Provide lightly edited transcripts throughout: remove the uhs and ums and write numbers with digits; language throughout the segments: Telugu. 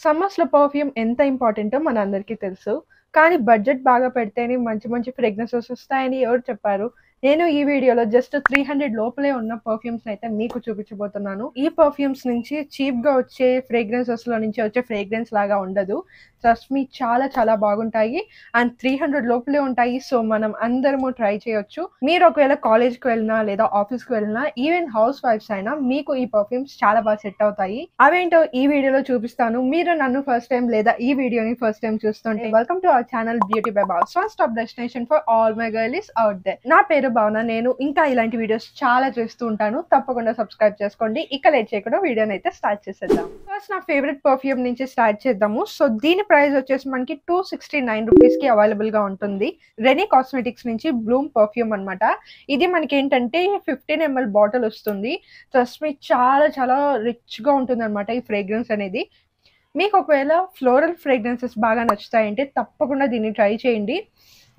సమ్మర్స్‌లో పర్ఫ్యూమ్ ఎంత ఇంపార్టెంటో మనందరికీ తెలుసు. కానీ బడ్జెట్ బాగా పెడితేనే మంచి మంచి ఫ్రేగ్రెన్సెస్ వస్తాయని ఎవరు చెప్పారు? నేను ఈ వీడియోలో జస్ట్ 300 లోపలే ఉన్న పర్ఫ్యూమ్స్‌నైతే మీకు చూపించబోతున్నాను. ఈ పర్ఫ్యూమ్స్ నుంచి చీప్‌గా వచ్చే ఫ్రేగ్రెన్సెస్‌లో నుంచి వచ్చే ఫ్రేగ్రెన్స్ లాగా ఉండదు. ట్రస్ట్ మీ చాలా చాలా బాగుంటాయి. అండ్ 300 లోపలే ఉంటాయి. సో, మనం అందరము ట్రై చేయొచ్చు. మీరు ఒకవేళ కాలేజ్‌కి వెళ్ళినా లేదా ఆఫీస్‌కి వెళ్ళినా ఈవెన్ హౌస్ వైఫ్స్ అయినా మీకు ఈ పర్ఫ్యూమ్స్ చాలా బాగా సెట్ అవుతాయి. అవేంటో ఈ వీడియోలో చూపిస్తాను. మీరు నన్ను ఫస్ట్ టైం లేదా ఈ వీడియోని ఫస్ట్ టైం చూస్తుంటే welcome to our channel beauty by boss. One stop destination for all my girlies out there. నా పేరు భావన. నేను ఇంకా ఇలాంటి వీడియోస్ చాలా చేస్తూ ఉంటాను. తప్పకుండా సబ్స్క్రైబ్ చేసుకోండి. ఇక లేట్ చేయకుండా వీడియోని అయితే స్టార్ట్ చేసేద్దాం. ఫస్ట్ నా ఫేవరెట్ పర్ఫ్యూమ్ నుంచి స్టార్ట్ చేద్దాము. సో దీని ప్రైస్ వచ్చేసి మనకి 269 రూపీస్ కి అవైలబుల్ గా ఉంటుంది. రెనీ కాస్మెటిక్స్ నుంచి బ్లూమ్ పర్ఫ్యూమ్ అన్నమాట. ఇది మనకి ఏంటంటే 15 ml బాటిల్ వస్తుంది. ట్రస్ట్ మీ చాలా చాలా రిచ్ గా ఉంటుంది అనమాట ఈ ఫ్రేగ్రెన్స్ అనేది. మీకు ఒకవేళ ఫ్లోరల్ ఫ్రేగ్రెన్సెస్ బాగా నచ్చుతాయంటే తప్పకుండా దీన్ని ట్రై చేయండి.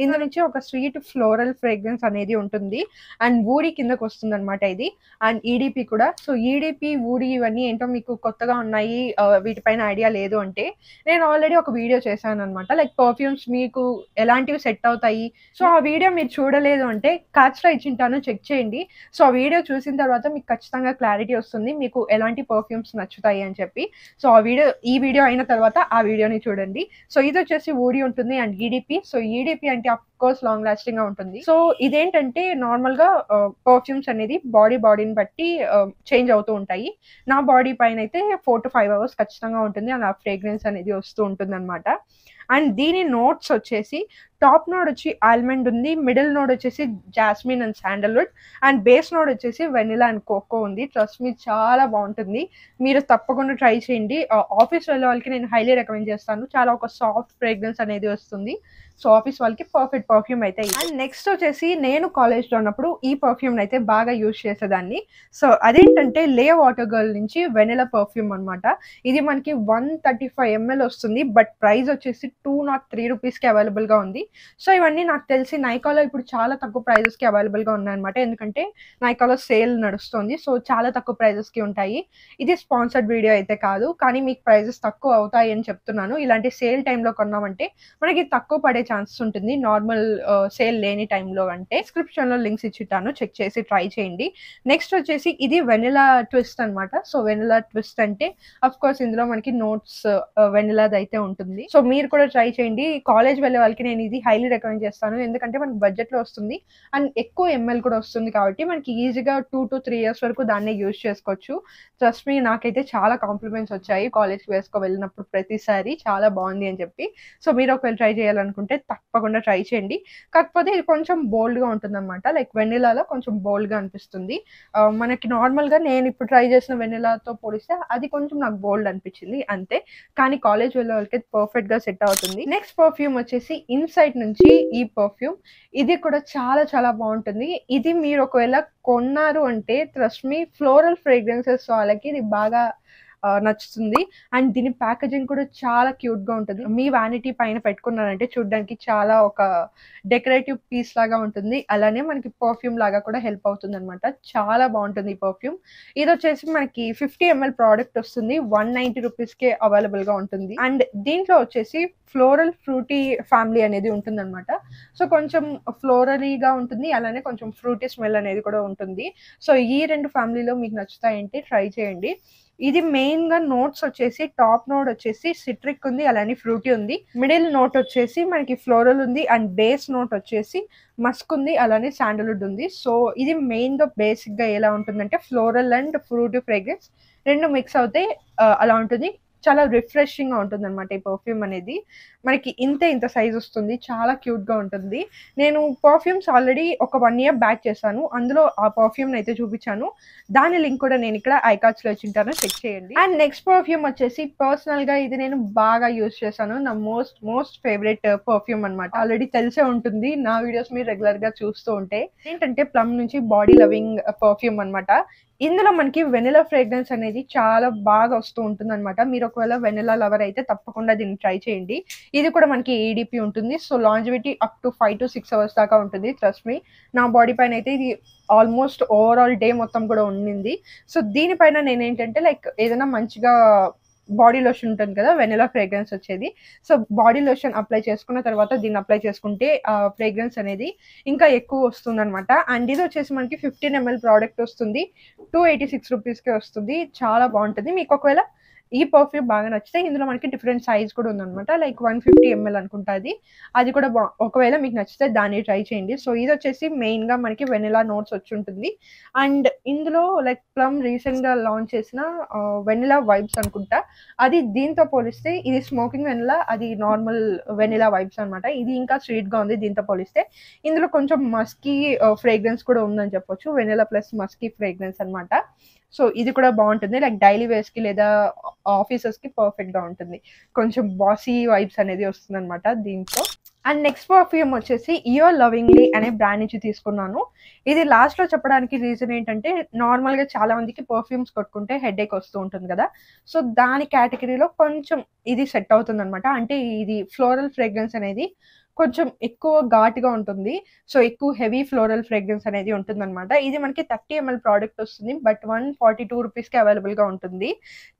ఇందులో నుంచి ఒక స్వీట్ ఫ్లోరల్ ఫ్రేగ్రెన్స్ అనేది ఉంటుంది. అండ్ వూడీ కిందకు వస్తుంది అనమాట ఇది. అండ్ ఈడిపి కూడా. సో ఈడిపి వూడీ ఇవన్నీ ఏంటో మీకు కొత్తగా ఉన్నాయి, వీటిపైన ఐడియా లేదు అంటే నేను ఆల్రెడీ ఒక వీడియో చేశాను అనమాట. లైక్ పర్ఫ్యూమ్స్ మీకు ఎలాంటివి సెట్ అవుతాయి. సో ఆ వీడియో మీరు చూడలేదు అంటే కార్డ్స్లో ఇచ్చింటాను, చెక్ చేయండి. సో ఆ వీడియో చూసిన తర్వాత మీకు ఖచ్చితంగా క్లారిటీ వస్తుంది మీకు ఎలాంటి పర్ఫ్యూమ్స్ నచ్చుతాయి అని చెప్పి. సో ఈ వీడియో అయిన తర్వాత ఆ వీడియోని చూడండి. సో ఇది వచ్చేసి వూడీ ఉంటుంది అండ్ ఈడిపి. సో ఈడిపి అంటే అఫ్ కోర్స్ లాంగ్ లాస్టింగ్ గా ఉంటుంది. సో ఇదేంటంటే నార్మల్ గా పర్ఫ్యూమ్స్ అనేది బాడీని బట్టి చేంజ్ అవుతూ ఉంటాయి. నా బాడీ పైన అయితే 4 to 5 hours ఖచ్చితంగా ఉంటుంది అండ్ ఆ ఫ్రేగ్రెన్స్ అనేది వస్తూ ఉంటుంది అనమాట. అండ్ దీని నోట్స్ వచ్చేసి టాప్ నోడ్ వచ్చి ఆల్మండ్ ఉంది, మిడిల్ నోడ్ వచ్చేసి jasmine and sandalwood, and base node వచ్చేసి వెనిలా అండ్ కోకో ఉంది. ట్రస్ట్ మీ చాలా బాగుంటుంది. మీరు తప్పకుండా ట్రై చేయండి. ఆఫీస్ వెళ్ళే వాళ్ళకి నేను హైలీ రికమెండ్ చేస్తాను. చాలా ఒక సాఫ్ట్ ఫ్రేగ్రెన్స్ అనేది వస్తుంది. సో ఆఫీస్ వాళ్ళకి పర్ఫెక్ట్ పర్ఫ్యూమ్ అయితే. అండ్ నెక్స్ట్ వచ్చేసి నేను కాలేజ్లో ఉన్నప్పుడు ఈ పర్ఫ్యూమ్ అయితే బాగా యూజ్ చేసేదాన్ని. సో అదేంటంటే లే వాటర్ గర్ల్ నుంచి వెనిలా పర్ఫ్యూమ్ అనమాట. ఇది మనకి 135 ml వస్తుంది. బట్ ప్రైస్ వచ్చేసి 203 రూపీస్కి అవైలబుల్గా ఉంది. సో ఇవన్నీ నాకు తెలిసి నైకాలో ఇప్పుడు చాలా తక్కువ ప్రైజెస్కి అవైలబుల్గా ఉన్నాయన్నమాట. ఎందుకంటే నైకాలో సేల్ నడుస్తుంది. సో చాలా తక్కువ ప్రైజెస్కి ఉంటాయి. ఇది స్పాన్సర్డ్ వీడియో అయితే కాదు, కానీ మీకు ప్రైజెస్ తక్కువ అవుతాయి అని చెప్తున్నాను. ఇలాంటి సేల్ టైంలో కొన్నామంటే మనకి తక్కువ పడే ఛాన్సెస్ ఉంటుంది నార్మల్ సేల్ లేని టైంలో. అంటే డిస్క్రిప్షన్లో లింక్స్ ఇచ్చిటాను, చెక్ చేసి ట్రై చేయండి. నెక్స్ట్ వచ్చేసి ఇది వెనిలా ట్విస్ట్ అనమాట. సో వెనిలా ట్విస్ట్ అంటే అఫ్ కోర్స్ ఇందులో మనకి నోట్స్ వెనిలాది అయితే ఉంటుంది. సో మీరు కూడా ట్రై చేయండి. కాలేజ్ వెళ్ళే వాళ్ళకి నేను ఇది హైలీ రికమెండ్ చేస్తాను. ఎందుకంటే మనకి బడ్జెట్లో వస్తుంది అండ్ ఎక్కువ ఎంఎల్ కూడా వస్తుంది కాబట్టి మనకి ఈజీగా 2 to 3 years వరకు దాన్నే యూజ్ చేసుకోవచ్చు. ట్రస్ట్ మీ నాకైతే చాలా కాంప్లిమెంట్స్ వచ్చాయి కాలేజ్కి వేసుకో వెళ్ళినప్పుడు ప్రతిసారి చాలా బాగుంది అని చెప్పి. సో మీరు ఒకవేళ ట్రై చేయాలనుకుంటే తప్పకుండా ట్రై చేయండి. కాకపోతే ఇది కొంచెం బోల్డ్గా ఉంటుంది అనమాట. లైక్ వెనిలాలో కొంచెం బోల్డ్గా అనిపిస్తుంది. మనకి నార్మల్గా నేను ఇప్పుడు ట్రై చేసిన వెనిలాతో పోలిస్తే అది కొంచెం నాకు బోల్డ్ అనిపించింది అంతే. కానీ కాలేజ్ వెళ్ళే వాళ్ళకి పర్ఫెక్ట్గా సెట్ అవుతుంది. నెక్స్ట్ పర్ఫ్యూమ్ వచ్చేసి ఇన్సైట్ నుంచి ఈ పర్ఫ్యూమ్. ఇది కూడా చాలా చాలా బాగుంటుంది. ఇది మీరు ఒకవేళ కొన్నారు అంటే ట్రస్ట్ మీ ఫ్లోరల్ ఫ్రేగ్రెన్సెస్ వాళ్ళకి ఇది బాగా నచ్చుతుంది. అండ్ దీని ప్యాకేజింగ్ కూడా చాలా క్యూట్గా ఉంటుంది. మీ వ్యానిటీ పైన పెట్టుకున్నారంటే చూడడానికి చాలా ఒక డెకరేటివ్ పీస్ లాగా ఉంటుంది. అలానే మనకి పర్ఫ్యూమ్ లాగా కూడా హెల్ప్ అవుతుంది అనమాట. చాలా బాగుంటుంది ఈ పర్ఫ్యూమ్. ఇది వచ్చేసి మనకి 50 ml ప్రోడక్ట్ వస్తుంది. 190 రూపీస్కే అవైలబుల్గా ఉంటుంది. అండ్ దీంట్లో వచ్చేసి ఫ్లోరల్ ఫ్రూటీ ఫ్యామిలీ అనేది ఉంటుంది అనమాట. సో కొంచెం ఫ్లోరలీగా ఉంటుంది, అలానే కొంచెం ఫ్రూటీ స్మెల్ అనేది కూడా ఉంటుంది. సో ఈ రెండు ఫ్యామిలీలో మీకు నచ్చుతాయంటే ట్రై చేయండి. ఇది మెయిన్ గా నోట్స్ వచ్చేసి టాప్ నోట్ వచ్చేసి సిట్రిక్ ఉంది, అలానే ఫ్రూటీ ఉంది. మిడిల్ నోట్ వచ్చేసి మనకి ఫ్లోరల్ ఉంది అండ్ బేస్ నోట్ వచ్చేసి మస్క్ ఉంది, అలానే శాండల్వుడ్ ఉంది. సో ఇది మెయిన్ గా బేసిక్ గా ఎలా ఉంటుందంటే ఫ్లోరల్ అండ్ ఫ్రూటీ ఫ్రేగ్రెన్స్ రెండు మిక్స్ అవుతే అలా ఉంటుంది. చాలా రిఫ్రెషింగ్ గా ఉంటుంది అనమాట ఈ పర్ఫ్యూమ్ అనేది. మనకి ఇంత సైజ్ వస్తుంది, చాలా క్యూట్ గా ఉంటుంది. నేను పర్ఫ్యూమ్స్ ఆల్రెడీ ఒక 1 year బ్యాక్ చేశాను. అందులో ఆ పర్ఫ్యూమ్ అయితే చూపించాను. దాని లింక్ కూడా నేను ఇక్కడ ఐకార్డ్స్ లో ఇచ్చింటాను, చెక్ చేయండి. అండ్ నెక్స్ట్ పర్ఫ్యూమ్ వచ్చేసి పర్సనల్ గా ఇది నేను బాగా యూజ్ చేశాను. నా మోస్ట్ ఫేవరెట్ పర్ఫ్యూమ్ అనమాట. ఆల్రెడీ తెలిసే ఉంటుంది నా వీడియోస్ మీరు రెగ్యులర్ గా చూస్తూ ఉంటే. ఏంటంటే ప్లమ్ నుంచి బాడీ లవింగ్ పర్ఫ్యూమ్ అనమాట. ఇందులో మనకి వెనిలా ఫ్రేగ్రెన్స్ అనేది చాలా బాగా వస్తూ ఉంటుంది అనమాట. మీరు ఒకవేళ వెనిలా లవర్ అయితే తప్పకుండా దీన్ని ట్రై చేయండి. ఇది కూడా మనకి ఈడిపి ఉంటుంది. So longevity up to 5 to 6 hours దాకా ఉంటుంది. ట్రస్ట్ మీ, నా బాడీ పైన అయితే ఇది ఆల్మోస్ట్ ఓవరాల్ డే మొత్తం కూడా ఉండింది. సో దీనిపైన నేను ఏంటంటే లైక్ ఏదైనా మంచిగా బాడీ లోషన్ ఉంటుంది కదా, వెనిలా ఫ్రేగ్రెన్స్ వచ్చేది. సో బాడీ లోషన్ అప్లై చేసుకున్న తర్వాత దీన్ని అప్లై చేసుకుంటే ఫ్రేగ్రెన్స్ అనేది ఇంకా ఎక్కువ వస్తుందన్నమాట. అండ్ ఇది వచ్చేసి మనకి 15 ml ప్రోడక్ట్ వస్తుంది. 286 రూపీస్కే వస్తుంది. చాలా బాగుంటుంది. మీకు ఒకవేళ ఈ పర్ఫ్యూమ్ బాగా నచ్చితే ఇందులో మనకి డిఫరెంట్ సైజ్ కూడా ఉందన్నమాట. లైక్ 150 ml అనుకుంటా అది కూడా ఒకవేళ మీకు నచ్చితే దాన్ని ట్రై చేయండి. సో ఇది వచ్చేసి మెయిన్గా మనకి వెనిలా నోట్స్ వచ్చి ఉంటుంది. అండ్ ఇందులో లైక్ ప్లమ్ రీసెంట్గా లాంచ్ చేసిన వెనిలా వైబ్స్ అనుకుంటా, అది దీంతో పోలిస్తే ఇది స్మోకింగ్ వెనిలా, అది నార్మల్ వెనిలా వైబ్స్ అనమాట. ఇది ఇంకా స్వీట్గా ఉంది దీంతో పోలిస్తే. ఇందులో కొంచెం మస్కీ ఫ్రేగ్రెన్స్ కూడా ఉందని చెప్పొచ్చు. వెనిలా ప్లస్ మస్కీ ఫ్రేగ్రెన్స్ అనమాట. సో ఇది కూడా బాగుంటుంది. లైక్ డైలీ వేర్స్కి లేదా ఆఫీసెస్కి పర్ఫెక్ట్గా ఉంటుంది. కొంచెం బాసీ వైబ్స్ అనేది వస్తుంది అనమాట దీంట్లో. అండ్ నెక్స్ట్ పర్ఫ్యూమ్ వచ్చేసి యువర్ లవింగ్లీ అనే బ్రాండ్ నుంచి తీసుకున్నాను. ఇది లాస్ట్లో చెప్పడానికి రీజన్ ఏంటంటే, నార్మల్గా చాలా మందికి పర్ఫ్యూమ్స్ కొట్టుకుంటే హెడేక్ వస్తూ ఉంటుంది కదా. సో దాని కేటగిరీలో కొంచెం ఇది సెట్ అవుతుంది అనమాట. అంటే ఇది ఫ్లోరల్ ఫ్రేగ్రెన్స్ అనేది కొంచెం ఎక్కువ ఘాటుగా ఉంటుంది. సో ఎక్కువ హెవీ ఫ్లోరల్ ఫ్రేగ్రెన్స్ అనేది ఉంటుంది అనమాట. ఇది మనకి 30 ml ప్రోడక్ట్ వస్తుంది. బట్ 142 రూపీస్కి అవైలబుల్గా ఉంటుంది.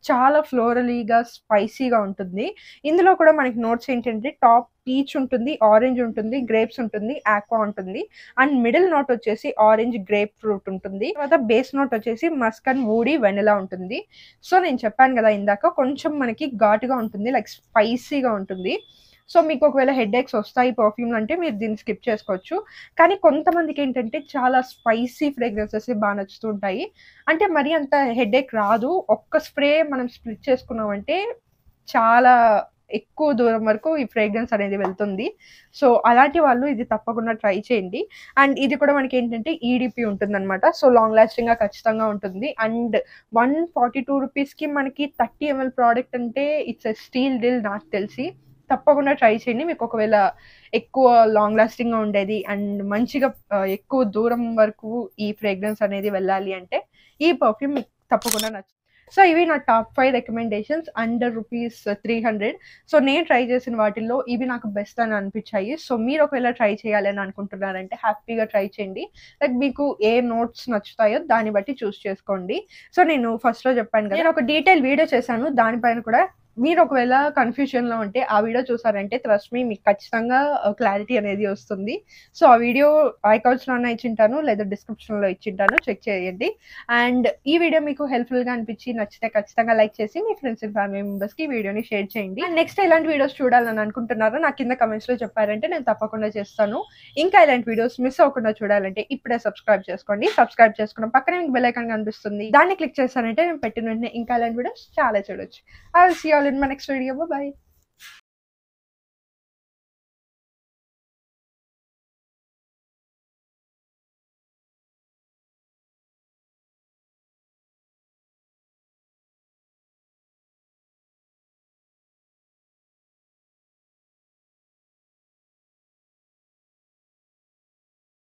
చాలా ఫ్లోరలీగా స్పైసీగా ఉంటుంది. ఇందులో కూడా మనకి నోట్స్ ఏంటంటే టాప్ పీచ్ ఉంటుంది, ఆరెంజ్ ఉంటుంది, గ్రేప్స్ ఉంటుంది, ఆక్వా ఉంటుంది. అండ్ మిడిల్ నోట్ వచ్చేసి ఆరెంజ్ గ్రేప్ ఫ్రూట్ ఉంటుంది. తర్వాత బేస్ నోట్ వచ్చేసి మస్క్ అండ్ వూడీ వెనిలా ఉంటుంది. సో నేను చెప్పాను కదా ఇందాక, కొంచెం మనకి ఘాటుగా ఉంటుంది, లైక్ స్పైసీగా ఉంటుంది. సో మీకు ఒకవేళ హెడేక్స్ వస్తాయి పర్ఫ్యూమ్లు అంటే మీరు దీన్ని స్కిప్ చేసుకోవచ్చు. కానీ కొంతమందికి ఏంటంటే చాలా స్పైసీ ఫ్రేగ్రెన్సెస్ బాగా నచ్చుతూ ఉంటాయి. అంటే మరీ అంత హెడేక్ రాదు. ఒక్క స్ప్రే మనం స్ప్లిట్ చేసుకున్నామంటే చాలా ఎక్కువ దూరం వరకు ఈ ఫ్రేగ్రెన్స్ అనేది వెళ్తుంది. సో అలాంటి వాళ్ళు ఇది తప్పకుండా ట్రై చేయండి. అండ్ ఇది కూడా మనకి ఏంటంటే ఈడిపి ఉంటుందన్నమాట. సో లాంగ్ లాస్టింగ్గా ఖచ్చితంగా ఉంటుంది. అండ్ 142 రూపీస్కి మనకి 30 ml ప్రోడక్ట్ అంటే ఇట్స్ ఎ స్టీల్ డీల్ నాకు తెలిసి. తప్పకుండా ట్రై చేయండి. మీకు ఒకవేళ ఎక్కువ లాంగ్ లాస్టింగ్గా ఉండేది అండ్ మంచిగా ఎక్కువ దూరం వరకు ఈ ఫ్రేగ్రెన్స్ అనేది వెళ్ళాలి అంటే ఈ పర్ఫ్యూమ్ మీకు తప్పకుండా నచ్చుతుంది. సో ఇవి నా టాప్ 5 రికమెండేషన్స్ అండర్ ₹300. సో నేను ట్రై చేసిన వాటిల్లో ఇవి నాకు బెస్ట్ అని అనిపించాయి. సో మీరు ఒకవేళ ట్రై చేయాలి అని అనుకుంటున్నారంటే హ్యాపీగా ట్రై చేయండి. లైక్ మీకు ఏ నోట్స్ నచ్చుతాయో దాన్ని బట్టి చూస్ చేసుకోండి. సో నేను ఫస్ట్లో చెప్పాను కదా, నేను ఒక డీటెయిల్ వీడియో చేశాను. దానిపైన కూడా మీరు ఒకవేళ కన్ఫ్యూజన్లో ఉంటే ఆ వీడియో చూసారంటే ట్రస్ట్ మీ, మీకు ఖచ్చితంగా క్లారిటీ అనేది వస్తుంది. సో ఆ వీడియో ఐకాన్స్లో ఇచ్చింటాను లేదా డిస్క్రిప్షన్లో ఇచ్చింటాను, చెక్ చేయండి. అండ్ ఈ వీడియో మీకు హెల్ప్ఫుల్గా అనిపించి నచ్చితే ఖచ్చితంగా లైక్ చేసి మీ ఫ్రెండ్స్ అండ్ ఫ్యామిలీ మెంబర్స్కి ఈ వీడియోని షేర్ చేయండి. అండ్ నెక్స్ట్ ఎలాంటి వీడియోస్ చూడాలని అనుకుంటున్నారో నాకు కింద కమెంట్స్లో చెప్పారంటే నేను తప్పకుండా చేస్తాను. ఇంకా ఇలాంటి వీడియోస్ మిస్ అవ్వకుండా చూడాలంటే ఇప్పుడే సబ్స్క్రైబ్ చేసుకోండి. సబ్స్క్రైబ్ చేసుకున్న పక్కనే మీకు బెల్ ఐకాన్ కనిపిస్తుంది, దాన్ని క్లిక్ చేస్తానంటే నేను పెట్టిన వెంటనే ఇంకా ఇలాంటి వీడియోస్ చాలా చూడొచ్చు. I will see you all in my next video. Bye bye.